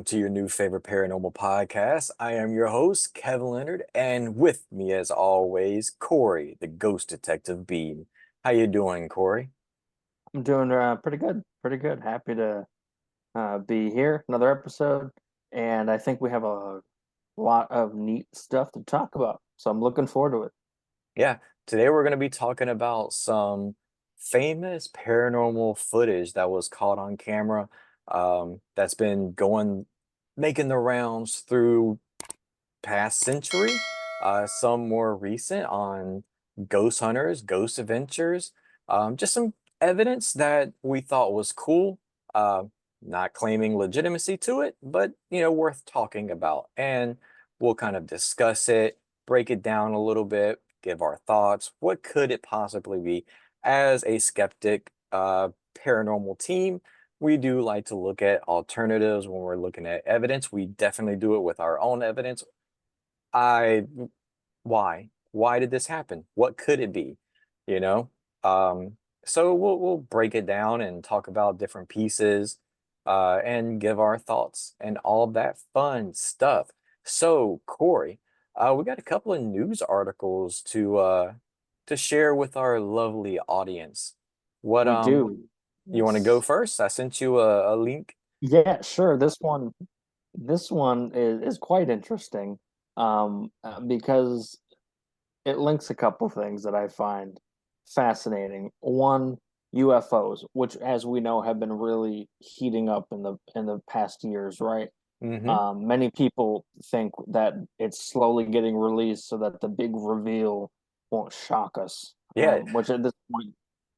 to your new favorite paranormal podcast. I am your host, Kevin Leonard, and with me, as always, Corey, the ghost detective Bean. How you doing, Corey? I'm doing pretty good, pretty good. Happy to be here, another episode, and I think we have a lot of neat stuff to talk about. So I'm looking forward to it. Yeah, today we're going to be talking about some famous paranormal footage that was caught on camera, that's been making the rounds through past century, some more recent on ghost hunters, ghost adventures, just some evidence that we thought was cool. Uh, Not claiming legitimacy to it, but worth talking about. And we'll kind of discuss it, break it down a little bit, give our thoughts. What could it possibly be? As a skeptic, paranormal team, we do like to look at alternatives when we're looking at evidence. We definitely do it with our own evidence. I Why? Why did this happen? What could it be? You know? So we'll break it down and talk about different pieces, and give our thoughts and all of that fun stuff. So, Corey, we got a couple of news articles to share with our lovely audience. What We do. You want to go Yes. first? I sent you a link. Yeah, sure. This one is quite interesting, because it links a couple things that I find fascinating. One, UFOs, which, as we know, have been really heating up in the past years, right? Hmm. Many people think that it's slowly getting released so that the big reveal won't shock us. Yeah, Which at this point,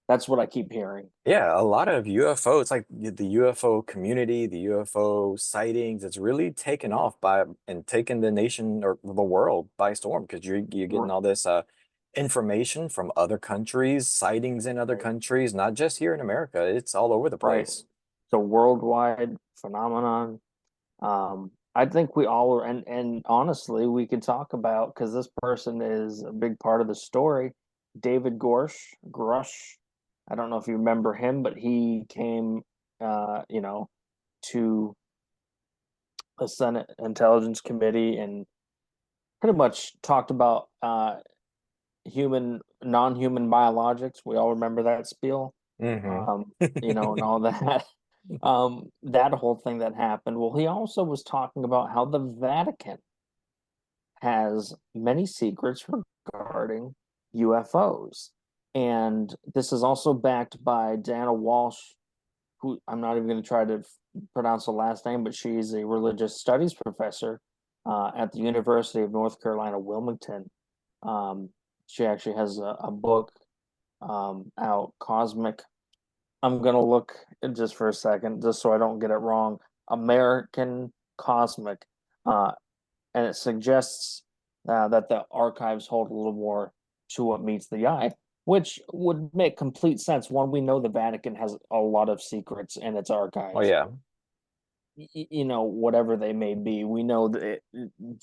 that's what I keep hearing. yeah, a lot of UFO, it's like the UFO community, the UFO sightings, it's really taken off by and taken the nation or the world by storm because you're getting all this information from other countries, sightings in other Right, countries, not just here in America. It's all over the right. place. It's a worldwide phenomenon. I think we all are, and honestly, we could talk about because this person is a big part of the story. David Grush. I don't know if you remember him, but he came, to the Senate Intelligence Committee and pretty much talked about non-human biologics. We all remember that spiel, Hmm. and all that. That whole thing that happened. Well, he also was talking about how the Vatican has many secrets regarding UFOs. And this is also backed by Diana Walsh, who I'm not even going to try to pronounce the last name, but she's a religious studies professor at the University of North Carolina, Wilmington. Um, she actually has a book out, Cosmic. I'm going to look just for a second, just so I don't get it wrong. American Cosmic. Uh, and it suggests that the archives hold a little more to what meets the eye, which would make complete sense. One, we know the Vatican has a lot of secrets in its Oh archives, yeah. whatever they may be. We know that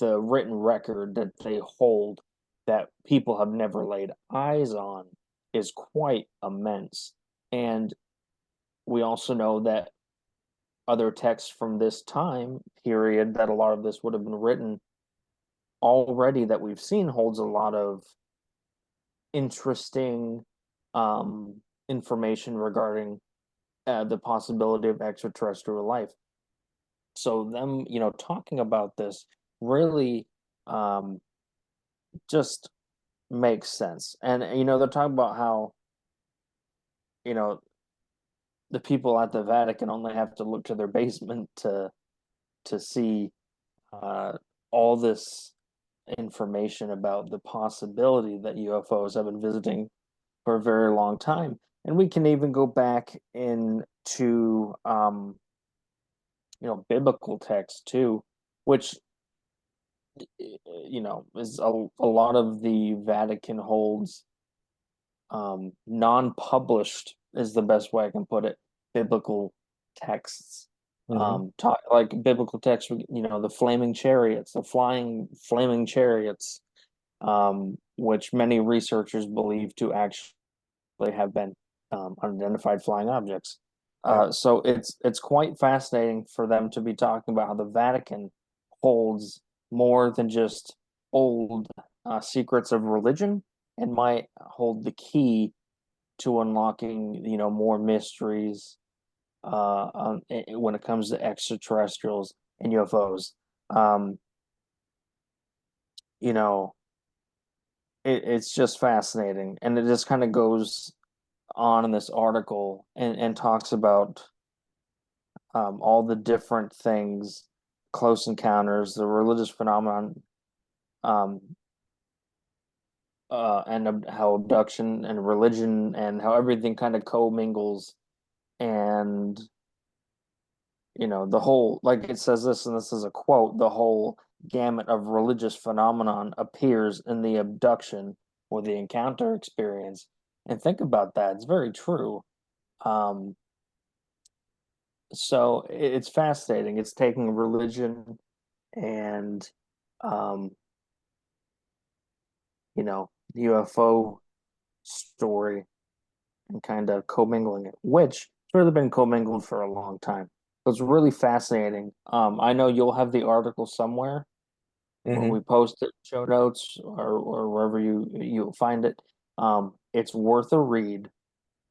the written record that they hold that people have never laid eyes on is quite immense. And we also know that other texts from this time period that a lot of this would have been written already that we've seen holds a lot of interesting information regarding the possibility of extraterrestrial life. So them, talking about this really um, just makes sense. And they're talking about how you know the people at the Vatican only have to look to their basement to see uh, all this information about the possibility that UFOs have been visiting for a very long time. And we can even go back into biblical text too, which is a lot of the Vatican holds non-published is the best way I can put it, biblical texts. Hmm. Talk like biblical texts, the flaming chariots, the flying flaming chariots, which many researchers believe to actually have been unidentified flying objects. Yeah. So it's quite fascinating for them to be talking about how the Vatican holds more than just old secrets of religion and might hold the key to unlocking, more mysteries when it comes to extraterrestrials and UFOs. Um, you know, it's just fascinating, and it just kind of goes on in this article and talks about all the different things, close encounters, the religious phenomenon, um, and how abduction and religion and how everything kind of commingles, and the whole, like it says this, and this is a quote, the whole gamut of religious phenomenon appears in the abduction or the encounter experience. And think about that; it's very true. Um, so it's fascinating. It's taking religion and um, UFO story and kind of commingling it, which it's really been commingled for a long time. So it's really fascinating. I know you'll have the article somewhere when Hmm. we post it, show notes, or wherever you find it. It's worth a read.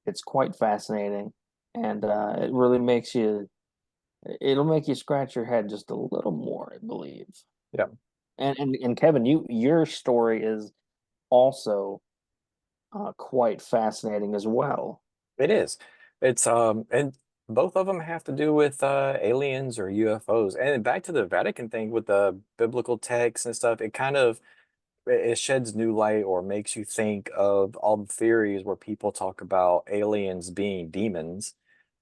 It's quite fascinating, and it really makes you. It'll make you scratch your head just a little more, I believe. Yeah. And Kevin, your story is also quite fascinating as well. It is. It's and both of them have to do with aliens or UFOs. And back to the Vatican thing with the biblical texts and stuff, it kind of it sheds new light or makes you think of all the theories where people talk about aliens being demons.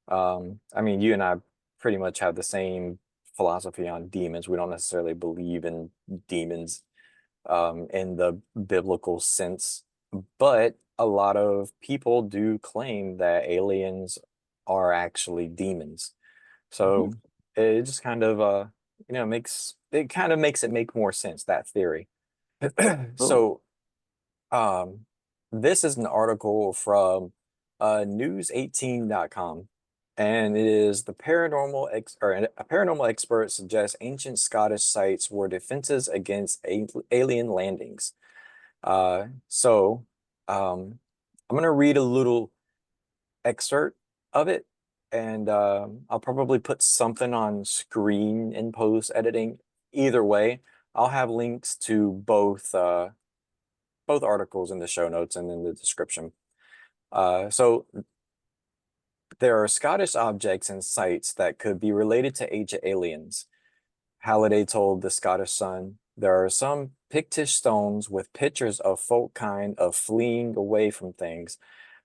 I mean, you and I pretty much have the same philosophy on demons. We don't necessarily believe in demons in the biblical sense. But a lot of people do claim that aliens are actually demons. Mhm. So it just kind of makes it kind of makes it make more sense, that theory. Absolutely. So um this is an article from news18.com, and it is the a paranormal expert suggests ancient Scottish sites were defenses against alien landings. So I'm gonna read a little excerpt of it, and I'll probably put something on screen in post editing. Either way, I'll have links to both articles in the show notes and in the description. So there are Scottish objects and sites that could be related to ancient aliens. Halliday told the Scottish Sun, there are some Pictish stones with pictures of folk kind of fleeing away from things.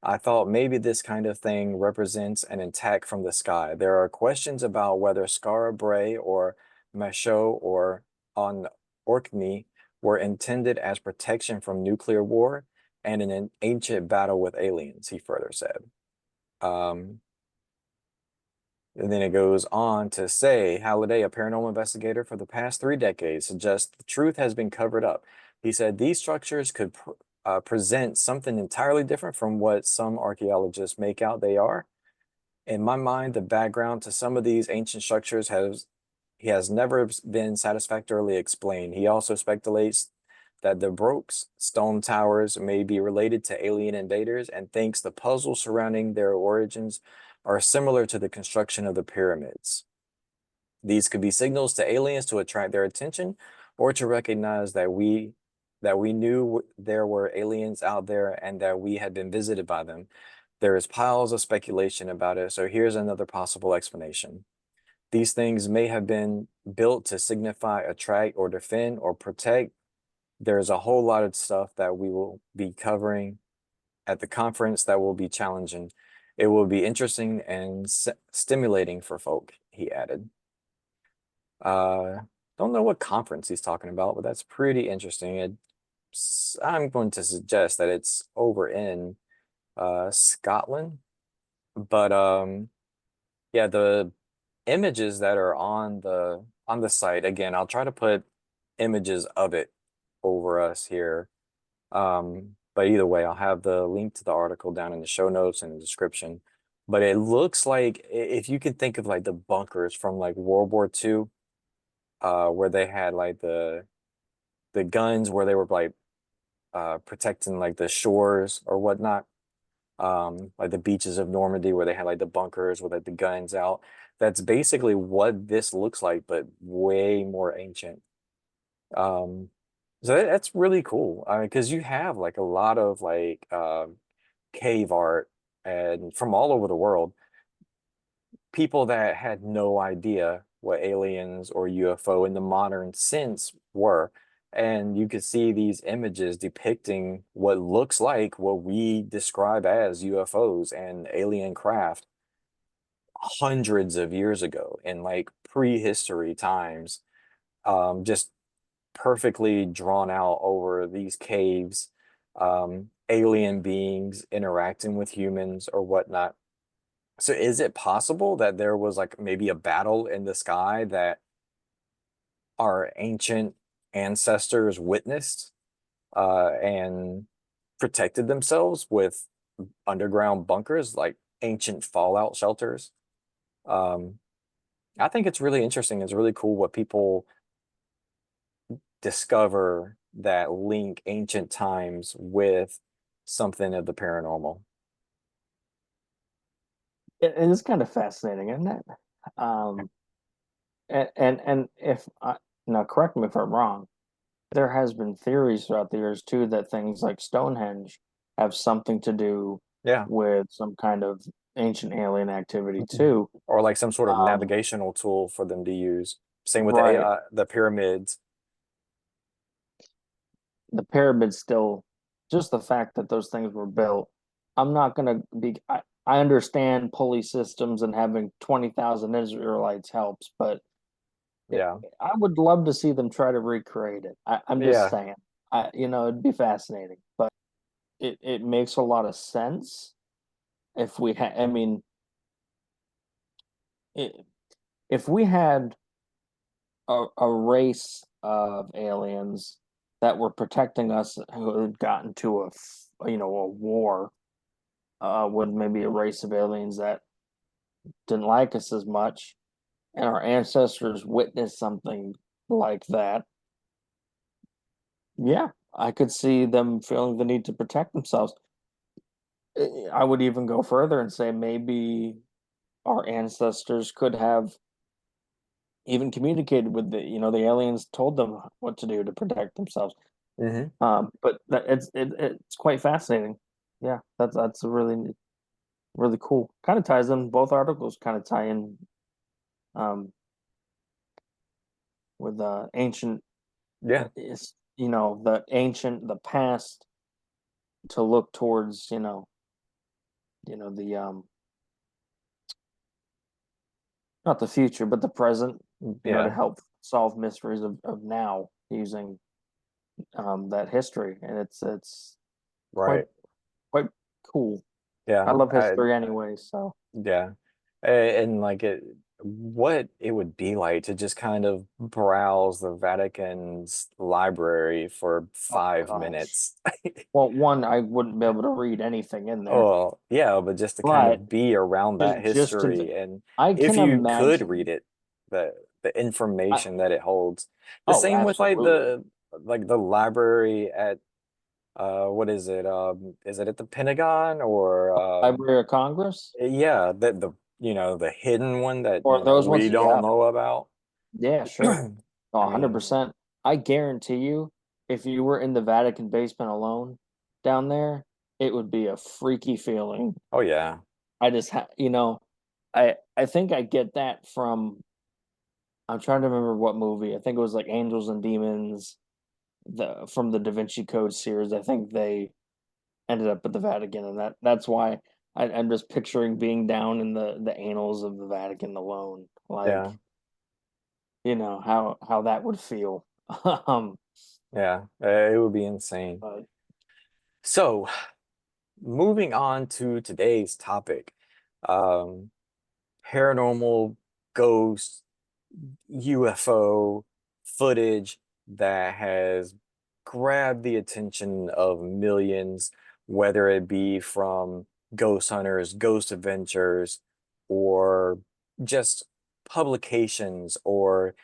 I thought maybe this kind of thing represents an attack from the sky. There are questions about whether Skara Brae or Machaut or on Orkney were intended as protection from nuclear war and an ancient battle with aliens, he further said. Um, and then it goes on to say, Halliday, a paranormal investigator for the past 3 decades, suggests the truth has been covered up. He said these structures could present something entirely different from what some archaeologists make out they are. In my mind, the background to some of these ancient structures has never been satisfactorily explained. He also speculates that the Brooks stone towers may be related to alien invaders and thinks the puzzle surrounding their origins are similar to the construction of the pyramids. These could be signals to aliens to attract their attention or to recognize that we knew there were aliens out there and that we had been visited by them. There is piles of speculation about it, so here's another possible explanation. These things may have been built to signify, attract, or defend or protect. There's a whole lot of stuff that we will be covering at the conference that will be challenging. It will be interesting and stimulating for folk, he added. Uh, don't know what conference he's talking about, but that's pretty interesting. I'm going to suggest that it's over in Scotland, but yeah, the images that are on the site, again, I'll try to put images of it over us here. But either way, I'll have the link to the article down in the show notes and the description. but it looks like if you can think of like the bunkers from like World War II, where they had like the guns where they were like protecting like the shores or whatnot, like the beaches of Normandy where they had like the bunkers with like the guns out. That's basically what this looks like, but way more ancient. Um, so that's really cool. I mean, because you have like a lot of like cave art and from all over the world, people that had no idea what aliens or UFO in the modern sense were. And you could see these images depicting what looks like what we describe as UFOs and alien craft hundreds of years ago in like prehistory times, just perfectly drawn out over these caves, alien beings interacting with humans or whatnot. So is it possible that there was like maybe a battle in the sky that our ancient ancestors witnessed and protected themselves with underground bunkers, like ancient fallout shelters? Um, I think it's really interesting. It's really cool what people discover that link ancient times with something of the paranormal. It is kind of fascinating, isn't it? Um, and if I, now correct me if I'm wrong, there has been theories throughout the years too that things like Stonehenge have something to do Yeah. with some kind of ancient alien activity too. Or like some sort of Um, navigational tool for them to use. Same with right. the pyramids. The pyramids still, just the fact that those things were built. I'm not gonna be. I understand pulley systems and having 20,000 Israelites helps, but Yeah. I would love to see them try to recreate it. I'm just Yeah. saying. It'd be fascinating, but it makes a lot of sense if we had. I mean, it, if we had a race of aliens that were protecting us who had gotten to a war with maybe a race of aliens that didn't like us as much, and our ancestors witnessed something like that, yeah, I could see them feeling the need to protect themselves. I would even go further and say maybe our ancestors could have even communicated with the aliens told them what to do to protect themselves. Hmm. But it's quite fascinating. Yeah, that's really really cool. Kind of ties in both articles. Kind of tie in um, with ancient Yeah. is the ancient the past to look towards the not the future but the present, to Yeah. help solve mysteries of now using that history, and it's quite Right. quite cool. I Yeah. love history anyway, so Yeah. And like what it would be like to just kind of browse the Vatican's library for oh 5 gosh. minutes. Well, one, I wouldn't be able to read anything in there, Oh, yeah, but just to kind but of be around that just to history and I if can you could read imagine. it, the I, information that it holds. The oh, same with absolutely. like the library at what is it? Is it at the Pentagon or Library of Congress yeah, the the hidden one that, or those we ones. don't Yeah, know about. yeah, sure. Oh, I mean, 100%. I guarantee you, if you were in the Vatican basement alone down there, it would be a freaky feeling. oh yeah. I just, I think I get that from. I'm trying to remember what movie. I think it was like Angels and Demons, from the Da Vinci Code series. I think they ended up at the Vatican, and that's why I'm just picturing being down in the annals of the Vatican alone, like Yeah. how that would feel. um, Yeah. It would be insane. but So, moving on to today's topic. Um, Paranormal ghost UFO footage that has grabbed the attention of millions, whether it be from ghost hunters, ghost adventures, or just publications or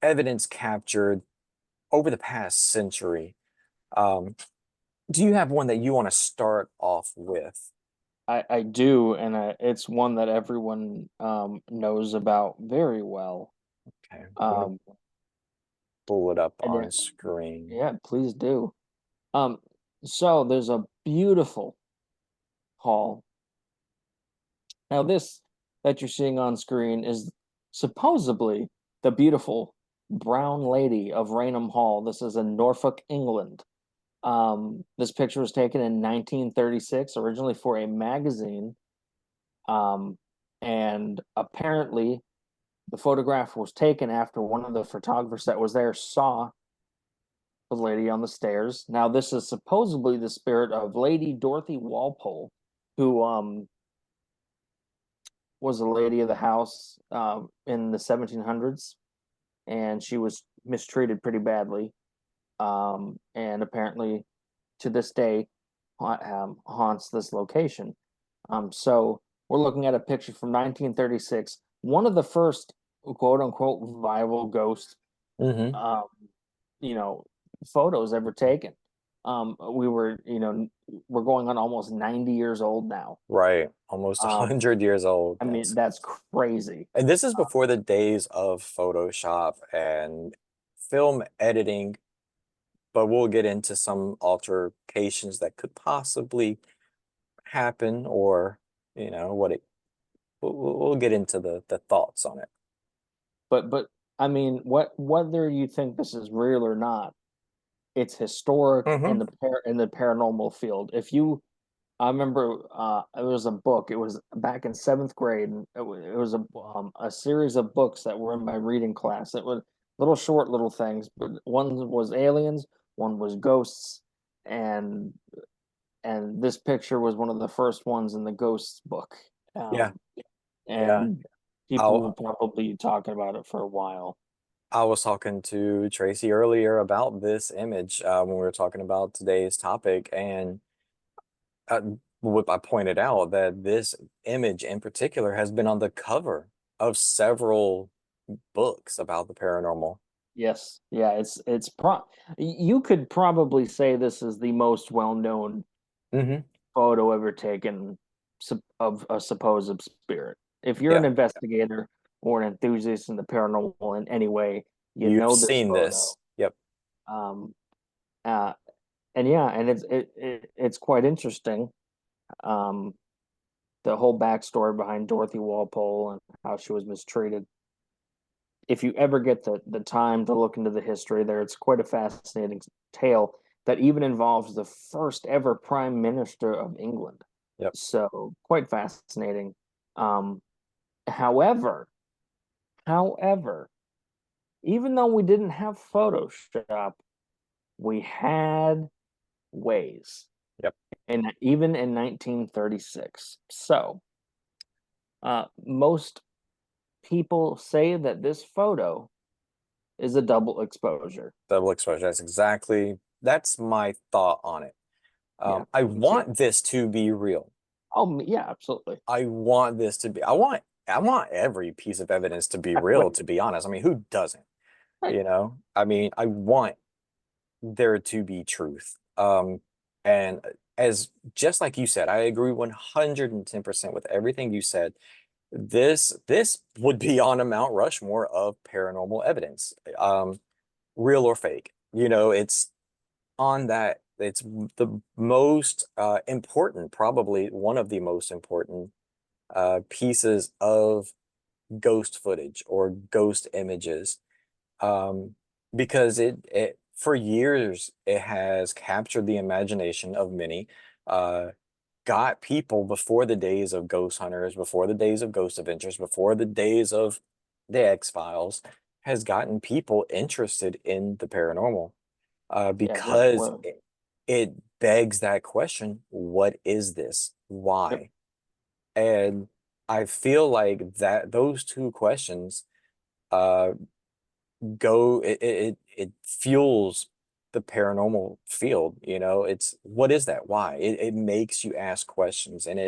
evidence captured over the past century. Um, do you have one that you want to start off with? I do, and it's one that everyone knows about very well. Okay, I'm gonna Um, pull it up and on screen. yeah, please do. Um, so there's a beautiful hall. Now, this that you're seeing on screen is supposedly the beautiful Brown Lady of Raynham Hall. This is in Norfolk, England. This picture was taken in 1936, originally for a magazine. Um, and apparently, the photograph was taken after one of the photographers that was there saw the lady on the stairs. Now, this is supposedly the spirit of Lady Dorothy Walpole, who was a lady of the house in the 1700s, and she was mistreated pretty badly. And apparently, to this day, haunts this location. So we're looking at a picture from 1936, one of the first quote unquote viable ghost, Hmm. um, you know, photos ever taken. We were, we're going on almost 90 years old now. Right, almost a Um, 100 years old. I mean, That's that's crazy. and this is before the days of Photoshop and film editing, but we'll get into some altercations that could possibly happen, or what it. We'll get into the thoughts on it. But I mean, whether you think this is real or not, it's historic in Hmm. the paranormal field. I remember it was a book. It was back in seventh grade, and it was a series of books that were in my reading class. It was little short little things, but one was aliens, one was ghosts, and this picture was one of the first ones in the ghosts book. Yeah, Um, yeah. and people I will probably be talking about it for a while. I was talking to Tracy earlier about this image when we were talking about today's topic, and uh, what I pointed out that this image in particular has been on the cover of several books about the paranormal. Yes, yeah, you could probably say this is the most well-known Hmm. photo ever taken of a supposed spirit. If you're an Yeah, investigator or an enthusiast in the paranormal in any way, you you've know this seen photo. this. Yep. Um, uh, and yeah, and it's quite interesting. Um, the whole backstory behind Dorothy Walpole and how she was mistreated. If you ever get the time to look into the history there, it's quite a fascinating tale that even involves the first ever prime minister of England. Yep. So quite fascinating. Um, however, however, even though we didn't have Photoshop, we had ways, Yep. and even in 1936. So most people say that this photo is a double exposure. Double exposure. That's my thought on it. Yeah, I me too. want this to be real. Oh, yeah, absolutely. I want this to be. I want every piece of evidence to be real, Right, to be honest. I mean, who doesn't? right. I mean, I want there to be truth. And as just like you said, I agree 110% with everything you said. This would be on a Mount Rushmore of paranormal evidence, real or fake. It's on that. It's the most important, probably one of the most important pieces of ghost footage or ghost images, um, because it for years it has captured the imagination of many, uh, got people before the days of ghost hunters, before the days of ghost adventures, before the days of the X-Files, has gotten people interested in the paranormal, Yeah, well, because well, it begs that question: what is this? yep, Why? And I feel like that those two questions uh go it fuels the paranormal field. It's what is that? Why? It makes you ask questions, and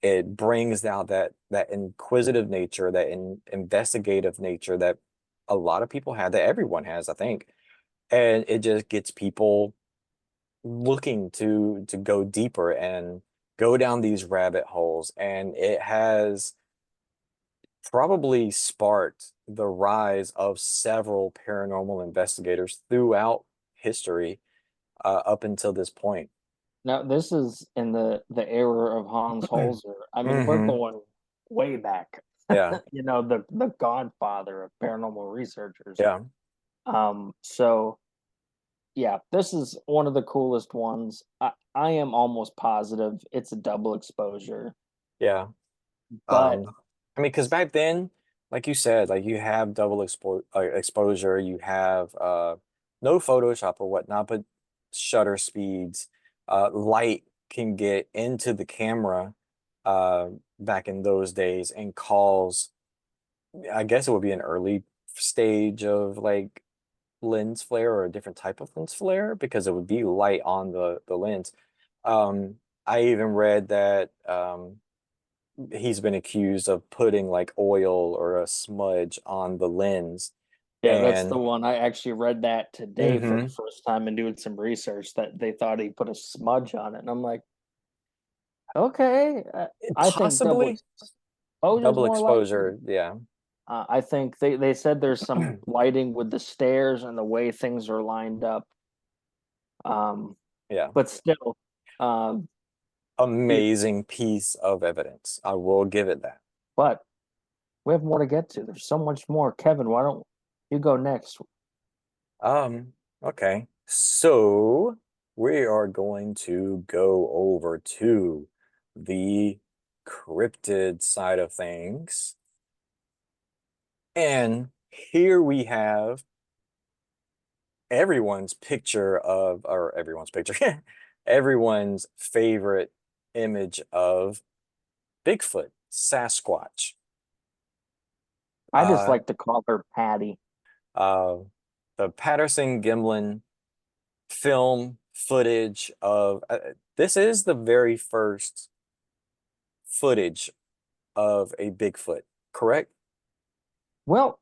it brings out that inquisitive nature, that investigative nature that a lot of people have, that everyone has, I think. And it just gets people looking to go deeper and go down these rabbit holes. And it has probably sparked the rise of several paranormal investigators throughout history, up until this point. Now, this is in the era of Hans Holzer. I mean, we're Hmm. going way back. Yeah, The godfather of paranormal researchers. yeah, So yeah, this is one of the coolest ones. I am almost positive it's a double exposure, yeah. but I mean, because back then, like you said, like you have double exposure, you have no Photoshop or whatnot, but shutter speeds, light can get into the camera uh, back in those days and cause, I guess it would be an early stage of like lens flare or a different type of lens flare because it would be light on the lens. Um, I even read that he's been accused of putting like oil or a smudge on the lens. yeah, that's the And one. I actually read that today for the hmm first time and doing some research that they thought he put a smudge on it, and I'm like, okay, I think double possibly exposure is double more likely. exposure. Yeah. I think they said there's some lighting with the stairs and the way things are lined up. Um, Yeah. but still, um, it, Amazing piece of evidence. I will give it that. but we have more to get to. There's so much more. Kevin, why don't you go next? Um, okay. So we are going to go over to the cryptid side of things. And here we have everyone's picture of, or everyone's picture, everyone's favorite image of Bigfoot, Sasquatch. I just Uh, like to call her Patty. uh, the Patterson Gimlin film footage of this is the very first footage of a Bigfoot, correct? Well,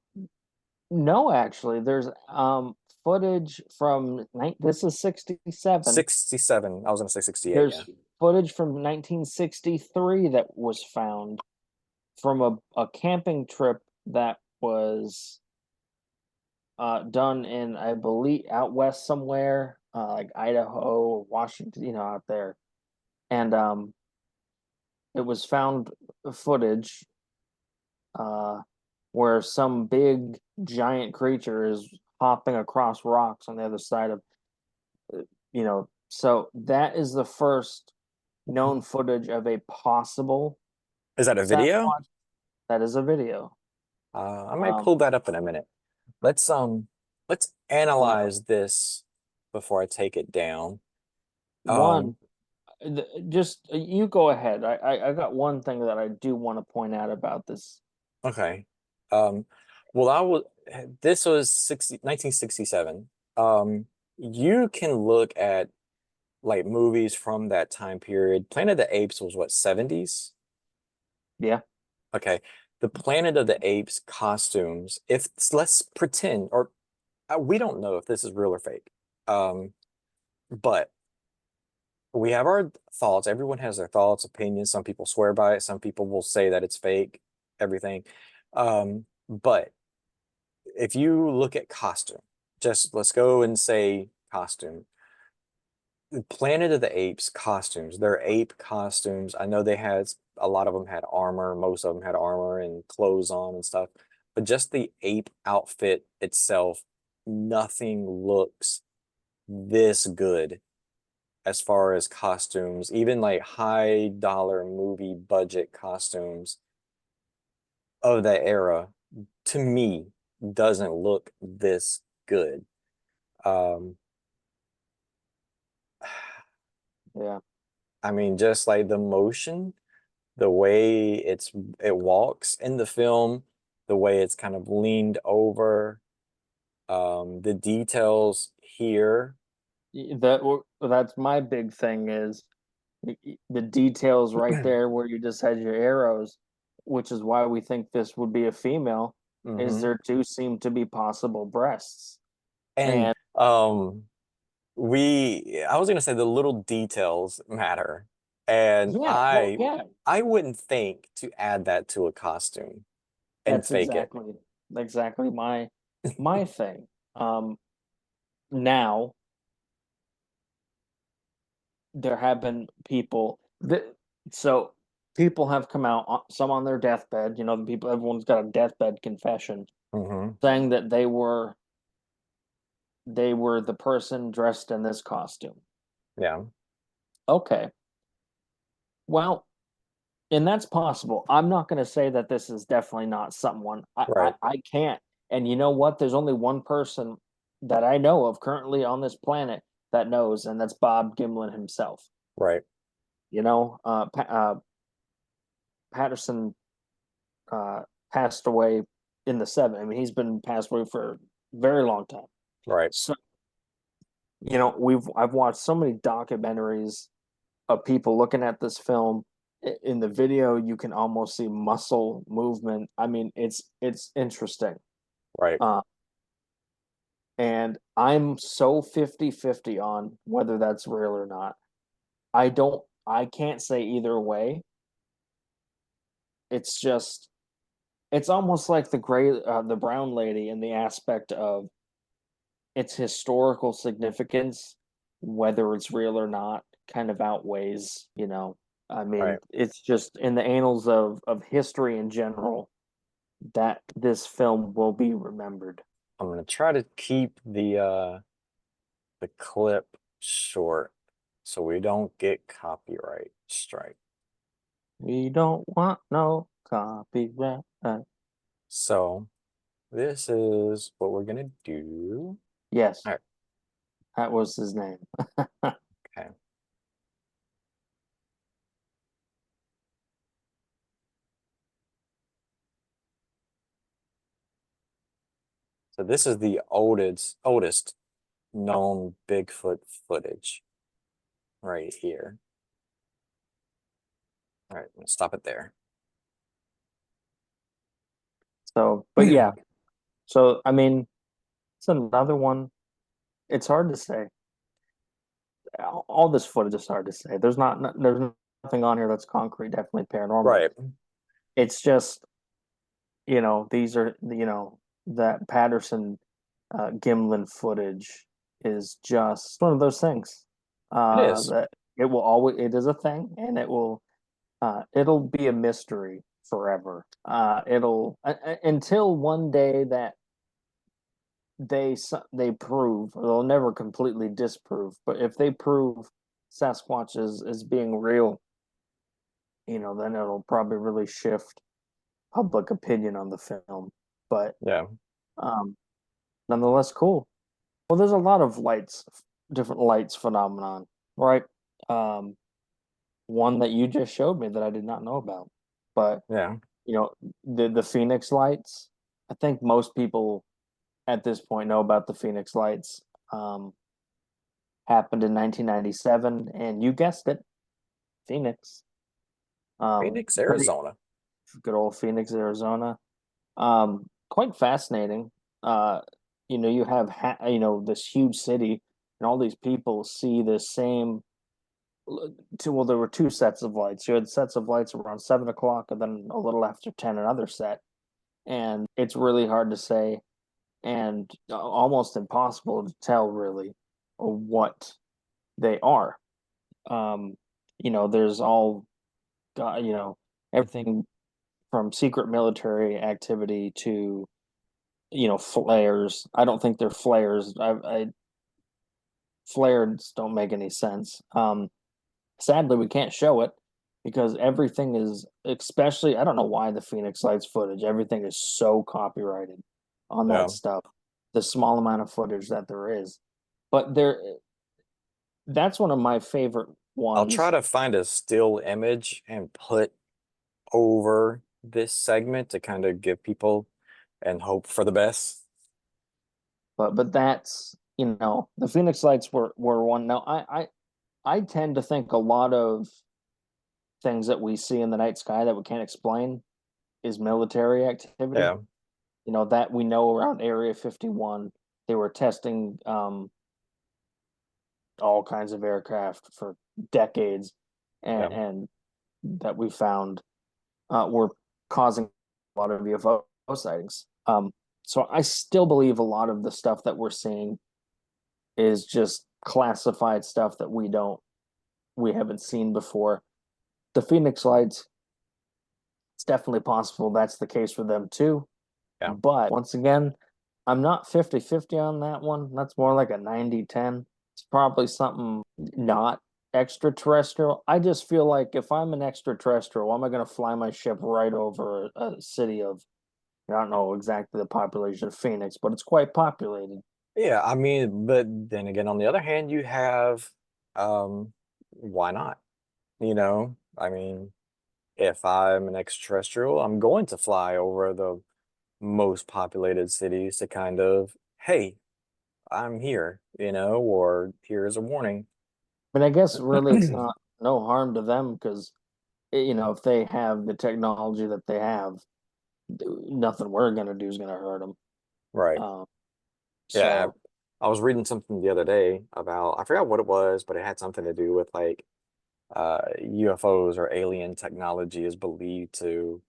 no, actually, there's footage from this is 67. 67. I was gonna say 68, yeah. There's footage from 1963 that was found from a camping trip that was done in, I believe, out west somewhere, like Idaho or Washington, out there. And it was found footage uh, where some big giant creature is hopping across rocks on the other side of, so that is the first known footage of a possible Is that a video? Sasquatch. That is a video. I might Um, pull that up in a minute. Let's now, analyze this before I take it down. Um, one, just you go ahead. I got one thing that I do want to point out about this. okay. Um, well, this was 1967. You can look at like movies from that time period. Planet of the Apes was what, 70s? Yeah. Okay. The Planet of the Apes costumes, if let's pretend, or we don't know if this is real or fake. But we have our thoughts. Everyone has their thoughts, opinions. Some people swear by it. Some people will say that it's fake, everything. But if you look at costume, just let's go and say costume. The Planet of the Apes costumes, they're ape costumes. I know they had a lot of them had armor, most of them had armor and clothes on and stuff. But just the ape outfit itself, nothing looks this good as far as costumes, even like high dollar movie budget costumes of that era, to me, doesn't look this good. Um, Yeah. I mean, just like the motion, the way it walks in the film, the way it's kind of leaned over, the details here. That's my big thing is the details right there where you just had your arrows, which is why we think this would be a female, is Hmm. there do seem to be possible breasts. And And I was gonna say the little details matter. And yeah, well, yeah, I wouldn't think to add that to a costume and that's fake it. exactly my thing. Um, Now there have been people that so people have come out, some on their deathbed, the people, everyone's got a deathbed confession Hmm. saying that they were the person dressed in this costume. Yeah, Okay, well, and that's possible. I'm not going to say that this is definitely not someone. right, I can't. And you know what? There's only one person that I know of currently on this planet that knows, and that's Bob Gimlin himself. right, You know, Patterson uh, passed away in the '70s. I mean, he's been passed away for a very long time. right, So, I've watched so many documentaries of people looking at this film. In the video, you can almost see muscle movement. I mean, it's interesting. right. Uh, and I'm so 50-50 on whether that's real or not. I can't say either way. It's just, it's almost like the brown lady in the aspect of its historical significance, whether it's real or not, kind of outweighs. I mean, Right. it's just in the annals of history in general that this film will be remembered. I'm gonna try to keep the clip short so we don't get copyright strike. We don't want no copyright. So this is what we're gonna do. Yes, All right. that was his name. Okay. So this is the oldest known Bigfoot footage right here. All right, I'm gonna stop it there. So, but yeah, so I mean, it's another one. It's hard to say. All this footage is hard to say. There's nothing on here that's concrete, definitely paranormal. Right. It's just, these are, that Patterson Gimlin footage is just one of those things. It is. That it is a thing, and it'll be a mystery forever. Until one day that they prove, they'll never completely disprove, but if they prove Sasquatch is being real, then it'll probably really shift public opinion on the film. But Yeah. um, nonetheless, cool. Well, there's a lot of different lights phenomenon, right? Um, One that you just showed me that I did not know about, but Yeah. you know, the Phoenix lights. I think most people at this point know about the Phoenix lights. Um, Happened in 1997, and you guessed it, Phoenix. Phoenix, Pretty Arizona. good old Phoenix, Arizona. Quite fascinating. Uh, you have this huge city, and all these people see the same. Well, there were two sets of lights. You had sets of lights around 7 o'clock, and then a little after 10, another set. And it's really hard to say, and almost impossible to tell really what they are. Um, there's all got everything from secret military activity to flares. I don't think they're flares. Flares don't make any sense. Sadly, we can't show it because everything is, especially, I don't know why the Phoenix Lights footage, everything is so copyrighted on that Yeah. stuff. The small amount of footage that there is, but that's one of my favorite I'll try ones. to find a still image and put over this segment to kind of give people and hope for the best. But that's the Phoenix Lights were one. Now, I tend to think a lot of things that we see in the night sky that we can't explain is military activity. Yeah, That we know around Area 51, they were testing all kinds of aircraft for decades, yeah, and that we found were causing a lot of UFO sightings. So I still believe a lot of the stuff that we're seeing is just classified stuff that we haven't seen before. The Phoenix Lights, it's definitely possible that's the case for them too. yeah. But once again, I'm not 50-50 on that one. That's more like a 90-10. It's probably something not extraterrestrial. I just feel like if I'm an extraterrestrial, why am I going to fly my ship right over a city of, I don't know exactly the population of Phoenix, but it's quite populated. Yeah, I mean, but then again, on the other hand, you have, why not? I mean, if I'm an extraterrestrial, I'm going to fly over the most populated cities to kind of, hey, I'm here, or here's a warning. But I guess really it's not no harm to them because, if they have the technology that they have, nothing we're going to do is going to hurt them. Right. Um, Yeah, so, I was reading something the other day about, I forgot what it was, but it had something to do with like UFOs or alien technology is believed to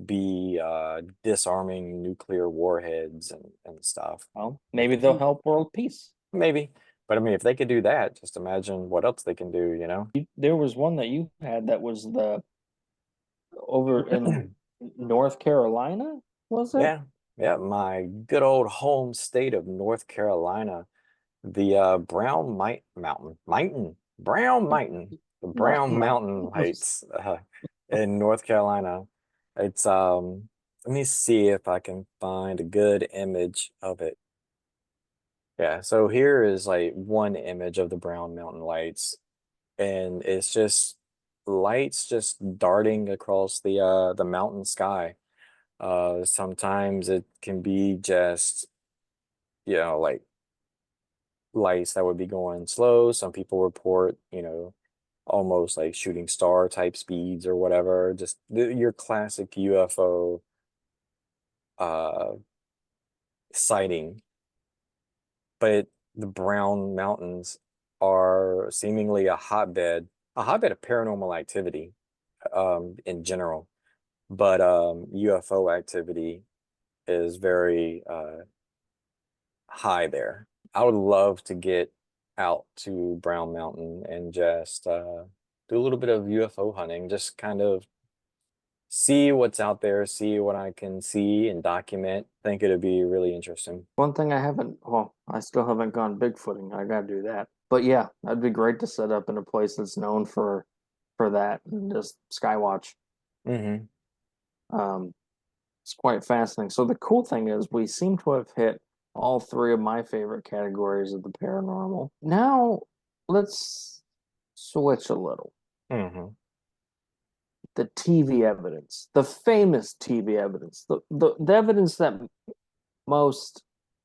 be disarming nuclear warheads and stuff. well, And if maybe they they'll can, help world peace. maybe, but I mean, if they could do that, just imagine what else they can do? There was one that you had that was the over in North Carolina, was it? Yeah, yeah, my good old home state of North Carolina, the Brown Mountain, the Brown Mountain Mountains. Lights in North Carolina. It's let me see if I can find a good image of it. Yeah, so here is like one image of the Brown Mountain Lights, and it's just lights just darting across the mountain sky. Sometimes it can be just, like lights that would be going slow. Some people report, almost like shooting star type speeds or whatever. Just your classic UFO uh sighting. But the Brown Mountains are seemingly a hotbed of paranormal activity in general. But UFO activity is very high there. I would love to get out to Brown Mountain and just do a little bit of UFO hunting, just kind of see what's out there, see what I can see and document. Think it'd be really interesting. One thing I haven't, well, I still haven't gone bigfooting. I gotta do that. But yeah, that'd be great to set up in a place that's known for that and just skywatch. Hmm. Um, it's quite fascinating. So the cool thing is we seem to have hit all three of my favorite categories of the paranormal. Now let's switch a little. Hmm. The TV evidence, the famous TV evidence, the evidence that most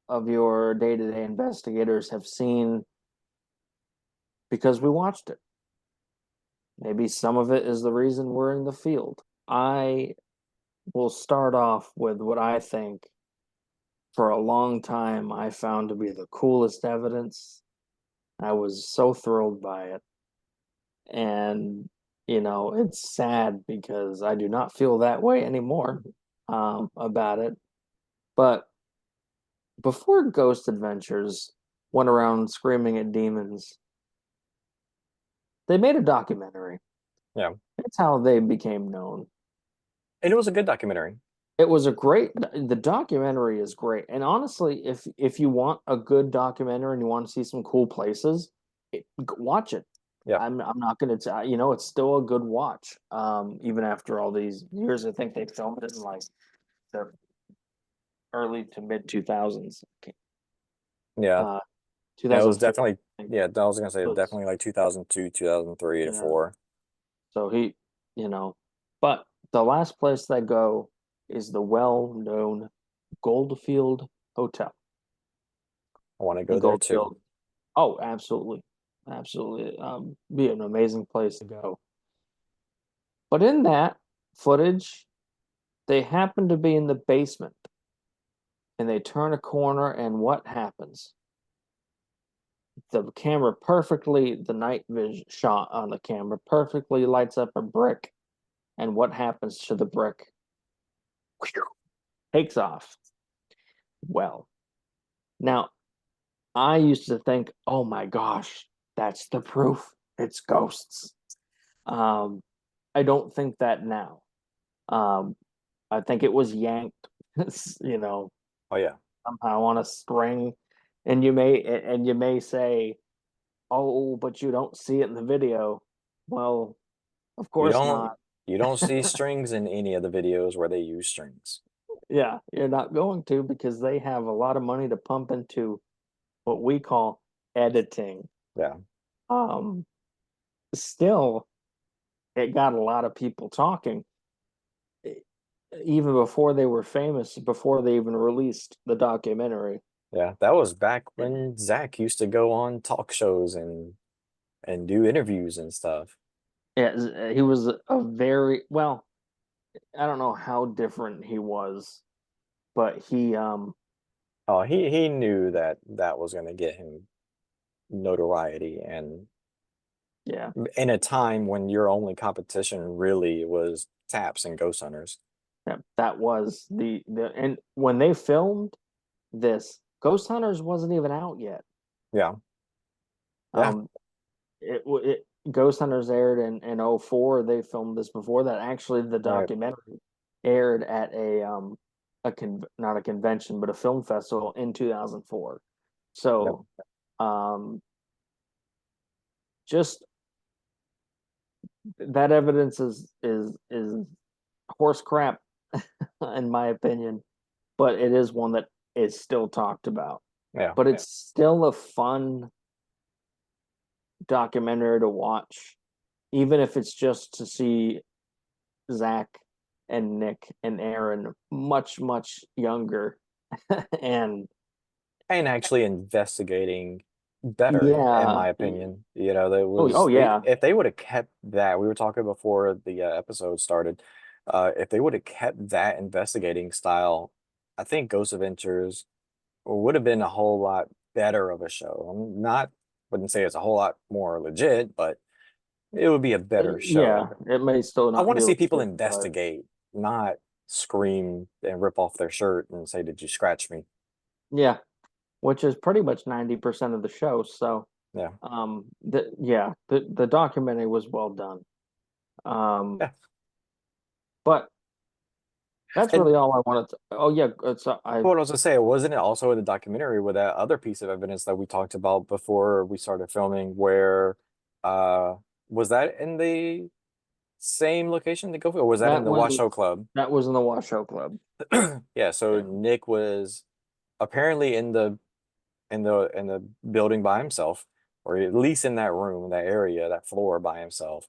of your day-to-day investigators have seen because we watched it. Maybe some of it is the reason we're in the field. I will start off with what I think for a long time I found to be the coolest evidence. I was so thrilled by it. And, it's sad because I do not feel that way anymore about it. But before Ghost Adventures went around screaming at demons, they made a documentary. Yeah. That's how they became known. And it was a good documentary. It was the documentary is great. And honestly, if you want a good documentary and you want to see some cool places, watch it. Yeah. I'm not going to tell, it's still a good watch. Even after all these years, I think they filmed it in like the early to mid 2000s. Yeah. Uh Yeah, it was 2004, definitely, I think yeah, I was gonna say was, definitely like 2002, 2003 to yeah. four. So you know, but the last place they go is the well-known Goldfield Hotel I want to in go there Goldfield, too. Oh, absolutely. Absolutely. Be an amazing place to go. But in that footage, they happen to be in the basement and they turn a corner, and what happens? The camera perfectly, the night vision shot on the camera perfectly lights up a brick. And what happens to the brick? Takes off. Well, now I used to think, oh my gosh, that's the proof. It's ghosts. Um, I don't think that now. Um, I think it was yanked, you know, Oh yeah. somehow on a string. And you may say, oh, but you don't see it in the video. Well, of You course don't not. you don't see strings in any of the videos where they use strings. Yeah, you're not going to because they have a lot of money to pump into what we call editing. Yeah. Um, Still, it got a lot of people talking, e- even before they were famous, before they even released the documentary. Yeah. That was back when Zach used to go on talk shows and do interviews and stuff. Yeah, he was a very well. I don't know how different he was, but Oh, he knew that that was going to get him notoriety, and yeah, in a time when your only competition really was taps and ghost hunters. that was the and when they filmed this, Ghost Hunters wasn't even out yet. Yeah. Yeah. Um, it Ghost Hunters aired in '04. They filmed this before that. Actually, the Right. documentary aired at not a convention, but a film festival in 2004. Yep. So, um, just that evidence is horse crap, in my opinion, but it is one that is still talked about. Yeah. But it's still a fun documentary to watch, even if it's just to see Zach and Nick and Aaron much younger. And And actually investigating better, in yeah, my opinion. You know, there oh was they yeah, if they would have kept that, we were talking before the episode started. If they would have kept that investigating style, I think Ghost Adventures would have been a whole lot better of a show. I'm not wouldn't say it's a whole lot more legit, but it would be a better yeah. show. It may still I not want be to see people legit, but investigate, not scream and rip off their shirt and say, "Did you scratch me?" yeah, which is pretty much 90% of the show. So, Yeah. the documentary was well done. Um, Yeah. but that's And really all I wanted to. Oh yeah, it's I what I was gonna say, wasn't it also in the documentary with that other piece of evidence that we talked about before we started filming, where uh was that in the same location to go, or was that in that the Washoe Club? that was in the Washoe Club. Yeah, so Yeah. Nick was apparently in the building by himself, or at least in that room, that area, that floor by himself.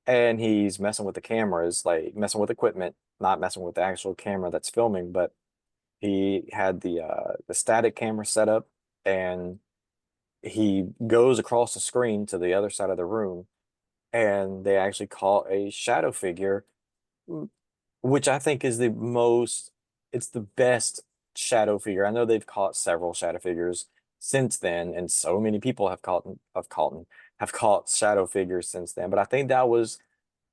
And he's messing with the cameras, like messing with equipment, not messing with the actual camera that's filming, but he had the static camera set up, and he goes across the screen to the other side of the room, and they actually caught a shadow figure, which I think is it's the best shadow figure. I know they've caught several shadow figures since then, and so many people have caught shadow figures since then. But I think that was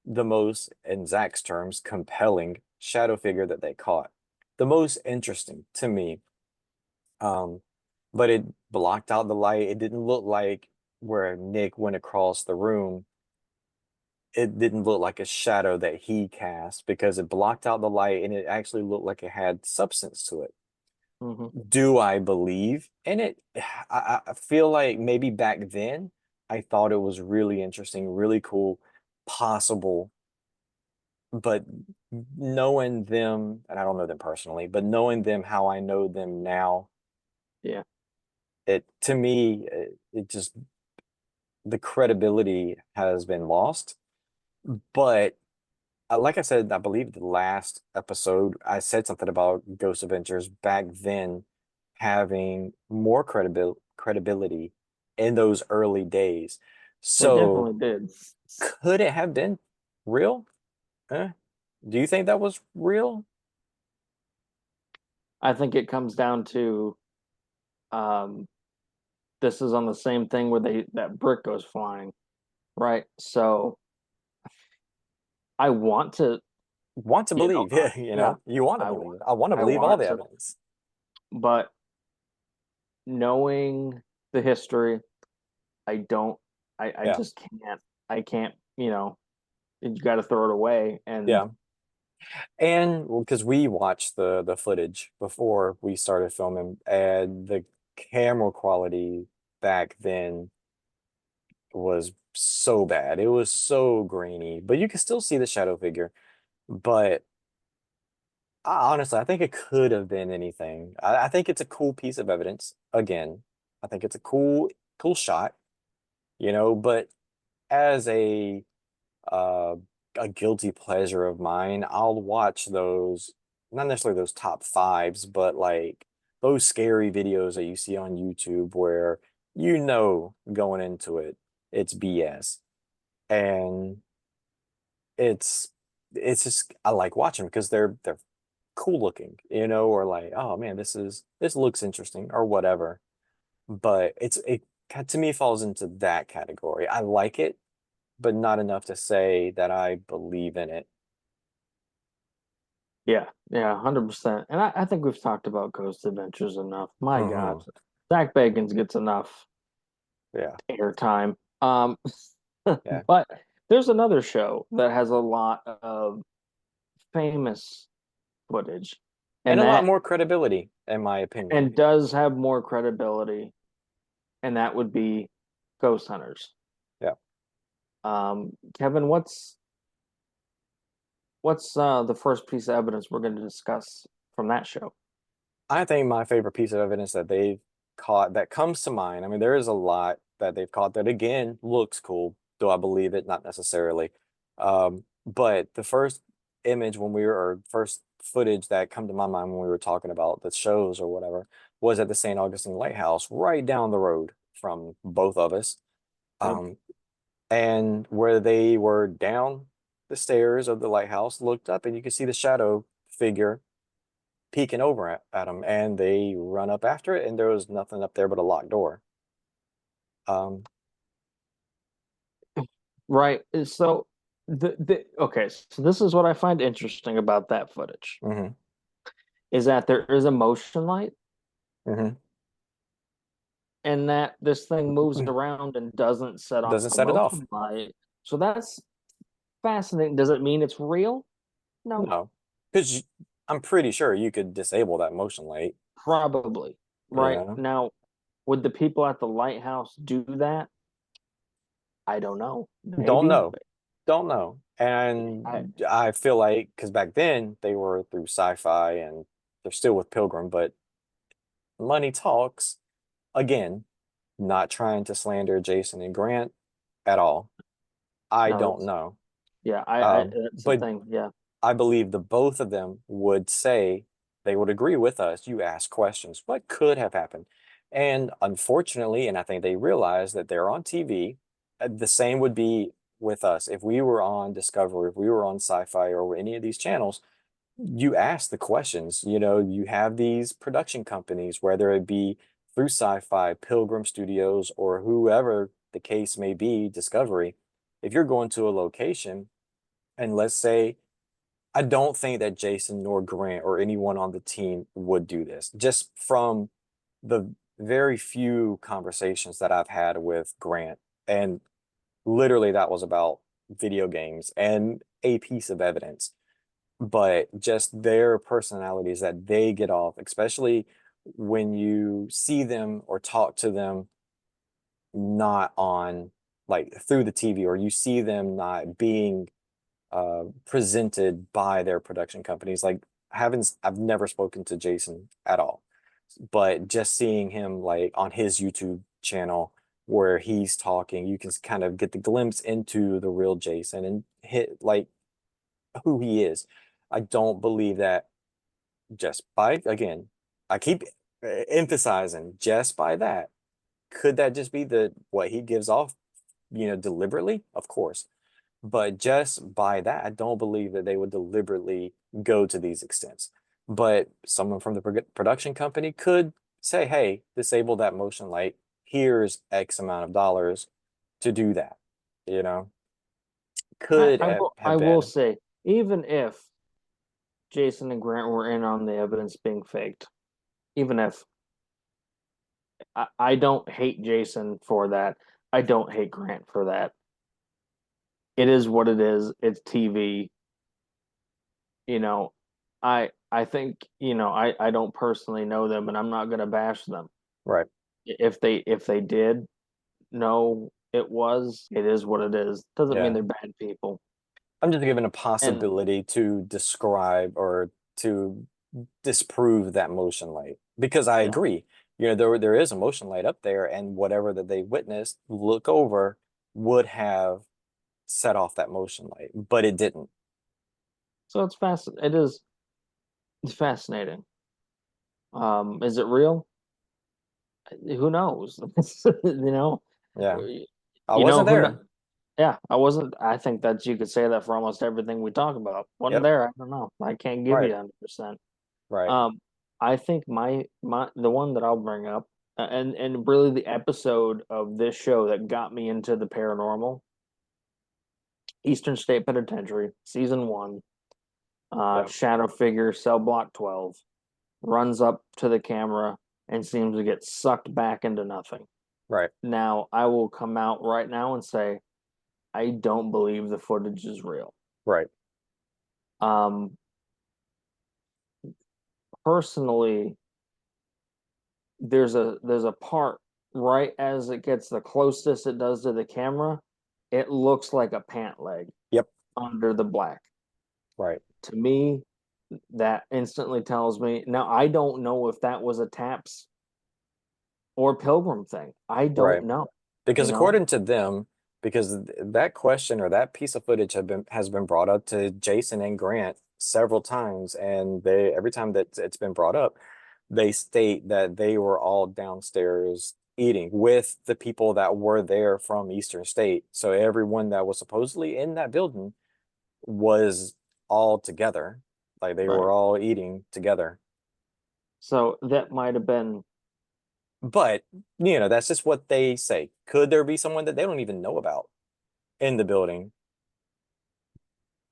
the most, in Zach's terms, compelling shadow figure that they caught. The most interesting to me. Um, but it blocked out the light. It didn't look like where Nick went across the room, it didn't look like a shadow that he cast because it blocked out the light and it actually looked like it had substance to it. Hmm. Do I believe in it? I feel like maybe back then I thought it was really interesting, really cool, possible, but knowing them, and I don't know them personally, but knowing them how I know them now, Yeah, it to me, it just the credibility has been lost. But like I said, I believe the last episode, I said something about Ghost Adventures back then having more credibility in those early days. They So definitely did. could it have been real? Eh? Do you think that was real? I think it comes down to um, this is on the same thing where that brick goes flying, right? So I want to, Want to you know, believe, yeah, yeah, you want to I believe. I want to I believe all want the to, evidence. but knowing the history, I don't, I Yeah, just can't, I can't, you got to throw it away. And yeah. And because we watched the footage before we started filming, and the camera quality back then was so bad. It was so grainy, but you could still see the shadow figure. But honestly, I think it could have been anything. I think it's a cool piece of evidence. Again, I think it's a cool shot, but as uh, a guilty pleasure of mine, I'll watch those, not necessarily those top fives, but like those scary videos that you see on YouTube where going into it, it's BS. And it's it's just I like watching because they're cool looking, or like, oh man, this looks interesting or whatever. But it to me falls into that category. I like it, but not enough to say that I believe in it. yeah, yeah, 100%. And I think we've talked about Ghost Adventures enough. My God, Hmm. Zach Bagans gets enough Yeah, airtime. yeah. But there's another show that has a lot of famous footage, And and a lot that more credibility, in my opinion. and does have more credibility, and that would be Ghost Hunters. Yeah. Kevin, what's the first piece of evidence we're going to discuss from that show? I think my favorite piece of evidence that they've caught that comes to mind, I mean, there is a lot that they've caught that again looks cool. Do I believe it? Not necessarily. But the first image or first footage that come to my mind when we were talking about the shows or whatever was at the St. Augustine Lighthouse right down the road from both of us. Yep. Um, and where they were down the stairs of the lighthouse, looked up, and you could see the shadow figure peeking over at them, and they run up after it, and there was nothing up there but a locked door. Right. So the okay, so this is what I find interesting about that footage Hmm. is that there is a motion light Hmm. and that this thing moves around and doesn't set off Doesn't the set it off. motion light. So that's fascinating. Does it mean it's real? No, No, because I'm pretty sure you could disable that motion light. probably. You Right. know, Now, would the people at the lighthouse do that? I don't know. don't Maybe. know, don't know. I And I feel like because back then they were through sci-fi and they're still with Pilgrim, but money talks. Again, not trying to slander Jason and Grant at all. I no, don't that's know. yeah, I that's the But thing. Yeah. I believe the both of them would say they would agree with us. You ask questions. What could have happened? And unfortunately, and I think they realize that they're on TV. The same would be with us. If we were on Discovery, if we were on Sci-Fi or any of these channels, you ask the questions. You have these production companies, whether it be through Sci-Fi, Pilgrim Studios, or whoever the case may be, Discovery. If you're going to a location, and let's say I don't think that Jason nor Grant or anyone on the team would do this. Just from the very few conversations that I've had with Grant, and literally that was about video games and a piece of evidence, but just their personalities that they get off, especially when you see them or talk to them not on like through the TV, or you see them not being presented by their production companies. Like I've never spoken to Jason at all, but just seeing him like on his YouTube channel where he's talking, you can kind of get the glimpse into the real Jason and hit like who he is. I don't believe that just by, again, I keep emphasizing just by that. Could that just be the what he gives off, deliberately? Of course. But just by that, I don't believe that they would deliberately go to these extents. But someone from the production company could say, hey, disable that motion light. Here's X amount of dollars to do that. You know, could I have will been. say, even if Jason and Grant were in on the evidence being faked, even if I don't hate Jason for that, I don't hate Grant for that. It is what it is. It's TV. You know, I think, I don't personally know them and I'm not gonna bash them. Right. If they did know it is what it is. Doesn't mean Yeah. they're bad people. I'm just given a And possibility to describe or to disprove that motion light because I yeah. agree. There is a motion light up there, and whatever that they witnessed, look over, would have set off that motion light, but it didn't. So it's fascinating. Is it real? Who knows? You know, Yeah. you I know wasn't who kno- there. yeah, I wasn't. I think that you could say that for almost everything we talk about. Wasn't Yep. there? I don't know. I can't give you Right. 100%. Right. Um, I think my the one that I'll bring up, and really the episode of this show that got me into the paranormal, Eastern State Penitentiary, season one, Yep. shadow figure, cell block 12, runs up to the camera and seems to get sucked back into nothing. Right. Now, I will come out right now and say I don't believe the footage is real. Right. Um, Personally, there's a part right as it gets the closest it does to the camera, it looks like a pant leg Yep. under the black. Right. To me, that instantly tells me. Now, I don't know if that was a Taps or Pilgrim thing. I Right. don't know. Because You know, according to them, because that question or that piece of footage has been brought up to Jason and Grant several times, and they every time that it's been brought up, they state that they were all downstairs eating with the people that were there from Eastern State. So everyone that was supposedly in that building was all together. Like they right? were all eating together. So that might have been But, that's just what they say. Could there be someone that they don't even know about in the building?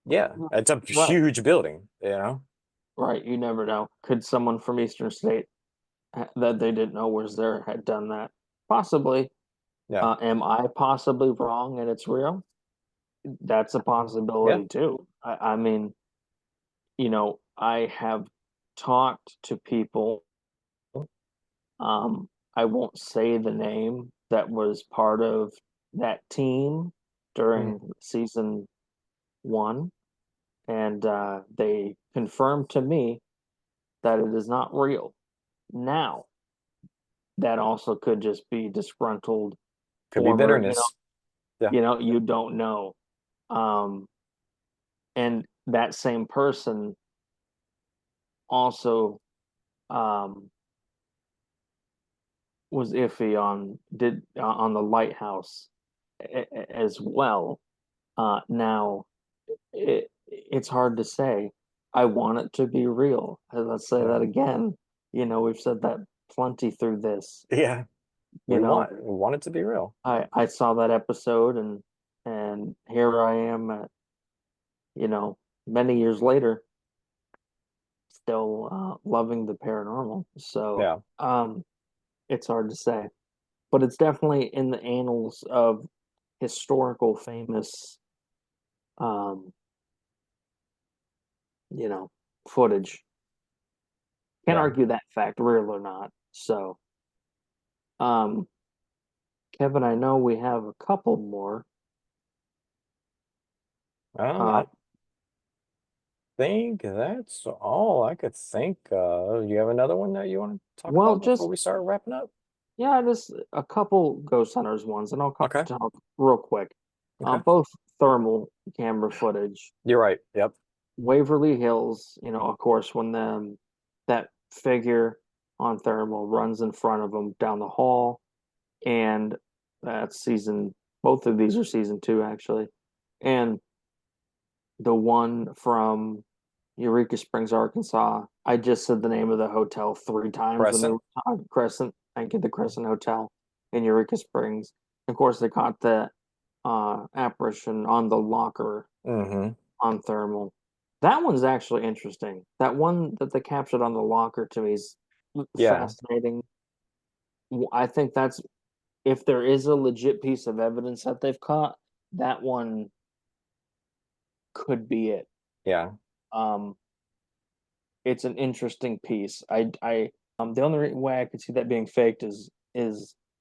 Yeah, it's a right, huge building. right. You never know. Could someone from Eastern State that they didn't know was there had done that? Possibly. Yeah. Am I possibly wrong and it's real? That's a Yeah. possibility too. I mean, I have talked to people. I won't say the name that was part of that team Mhm. during season one, and they confirmed to me that it is not real. Now, that also could just be disgruntled Could be former, bitterness. Yeah. you don't know. Um, and that same person also um, was iffy on the lighthouse as well. Now it's hard to say. I want it to be real. Let's say Yeah. that again. We've said that plenty through this. Yeah. You know, We want it to be real. I saw that episode and here I am many years later still loving the paranormal. So, Yeah. it's hard to say, but it's definitely in the annals of historical famous um, you know, footage. Can't Yeah. argue that fact, real or not. So, um, Kevin, I know we have a couple more. Uh, I think that's all I could think of. You have another one that you want to talk well, about before just we start wrapping up? yeah, just a couple Ghost Hunters ones, and I'll Okay. talk real quick. Okay. Both thermal camera footage. You're right. Yep. Waverly Hills, of course, when that figure on thermal runs in front of them down the hall, and that's season. Both of these are season two, actually, and the one from Eureka Springs, Arkansas. I just said the name of the hotel three times when they Crescent. were talking. Crescent. I get the Crescent Hotel in Eureka Springs. Of course, they caught the apparition on the locker Mm-hmm. on thermal. That one's actually interesting. That one that they captured on the locker to me is Yeah, fascinating. I think that's if there is a legit piece of evidence that they've caught, that one could be it. yeah, Um, it's an interesting piece. The only way I could see that being faked is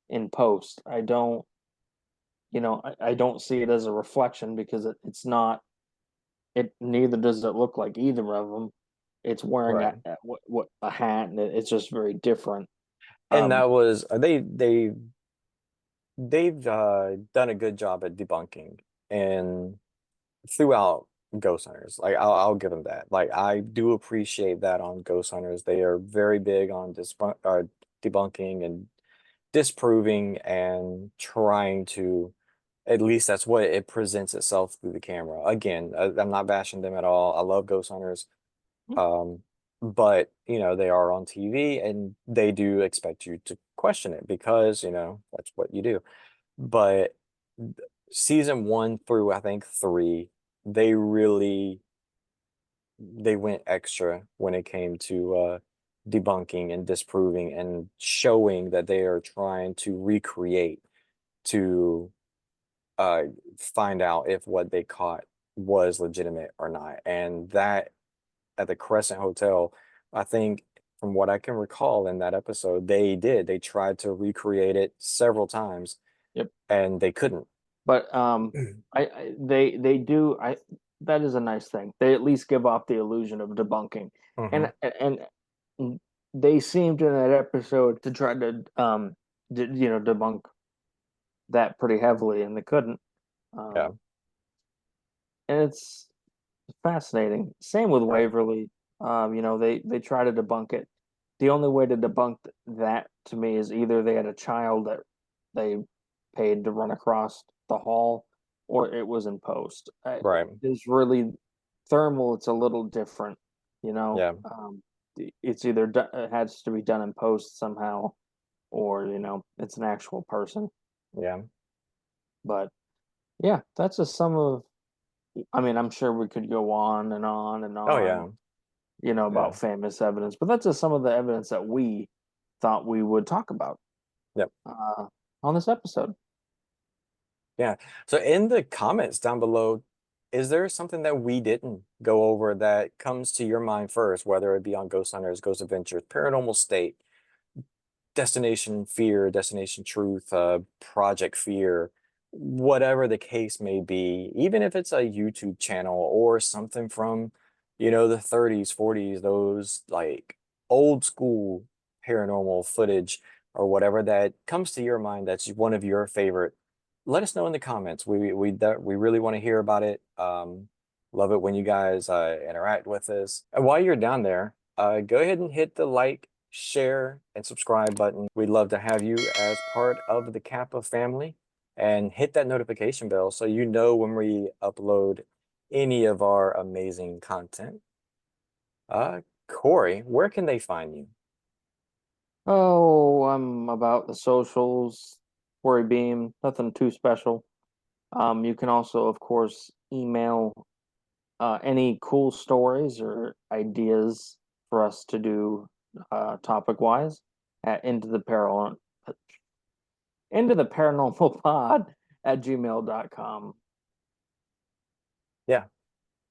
in post. I don't, I don't see it as a reflection because it's not. It neither does it look like either of them. It's wearing right. what a hat, and it's just very different. And Um, that was they've done a good job at debunking and throughout Ghost Hunters. Like I'll give them that. Like I do appreciate that on Ghost Hunters. They are very big on debunking and disproving and trying to, at least that's what it presents itself through the camera. Again, I'm not bashing them at all. I love Ghost Hunters. Um, but they are on TV and they do expect you to question it because, that's what you do. But season one through I think three, they really they went extra when it came to debunking and disproving and showing that they are trying to recreate to uh find out if what they caught was legitimate or not. And that at the Crescent Hotel, I think from what I can recall in that episode, they tried to recreate it several times yep. and they couldn't. But they do that is a nice thing. They at least give off the illusion of debunking, Hmm. and they seemed in that episode to try to debunk that pretty heavily, and they couldn't. Yeah. And it's fascinating. Same with Right. Waverly. They try to debunk it. The only way to debunk that to me is either they had a child that they paid to run across the hall, or it was in post. Right. It's really thermal. It's a little different, you know. Yeah. It's either it has to be done in post somehow, or it's an actual person. Yeah. But yeah, that's just some of. I mean, I'm sure we could go on and on and Oh on yeah. Yeah. about famous evidence, but that's just some of the evidence that we thought we would talk about Yep. uh, on this episode. Yeah. So in the comments down below, is there something that we didn't go over that comes to your mind first, whether it be on Ghost Hunters, Ghost Adventures, Paranormal State, Destination Fear, Destination Truth, Project Fear, whatever the case may be, even if it's a YouTube channel or something from, the 30s, 40s, those like old school paranormal footage or whatever that comes to your mind that's one of your favorite, let us know in the comments. We really want to hear about it. Love it when you guys interact with us. And while you're down there, go ahead and hit the like, share, and subscribe button. We'd love to have you as part of the Kappa family and hit that notification bell so you know when we upload any of our amazing content. Corey, where can they find you? Oh, I'm about the socials, Corey Beam, nothing too special. You can also, of course, email any cool stories or ideas for us to do topic wise at into the paranormal pod at gmail.com. Yeah.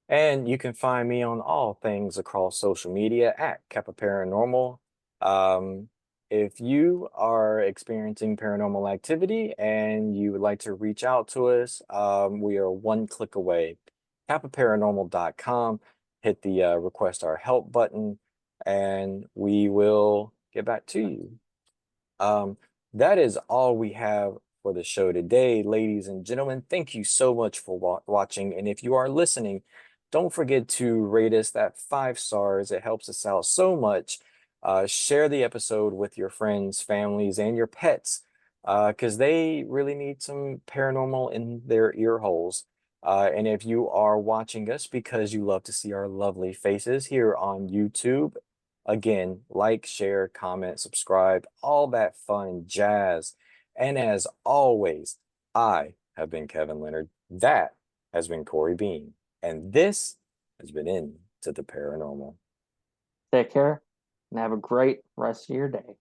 And you can find me on all things across social media at Kappa Paranormal. Um, if you are experiencing paranormal activity and you would like to reach out to us, we are one click away. KappaParanormal.com. Hit the request our help button, and we will get back to you. Um, that is all we have for the show today, ladies and gentlemen. Thank you so much for watching. And if you are listening, don't forget to rate us that 5 stars. It helps us out so much. Share the episode with your friends, families, and your pets. because they really need some paranormal in their ear holes. And if you are watching us because you love to see our lovely faces here on YouTube, again, like, share, comment, subscribe, all that fun jazz. And as always, I have been Kevin Leonard. That has been Corey Bean. And this has been Into the Paranormal. Take care and have a great rest of your day.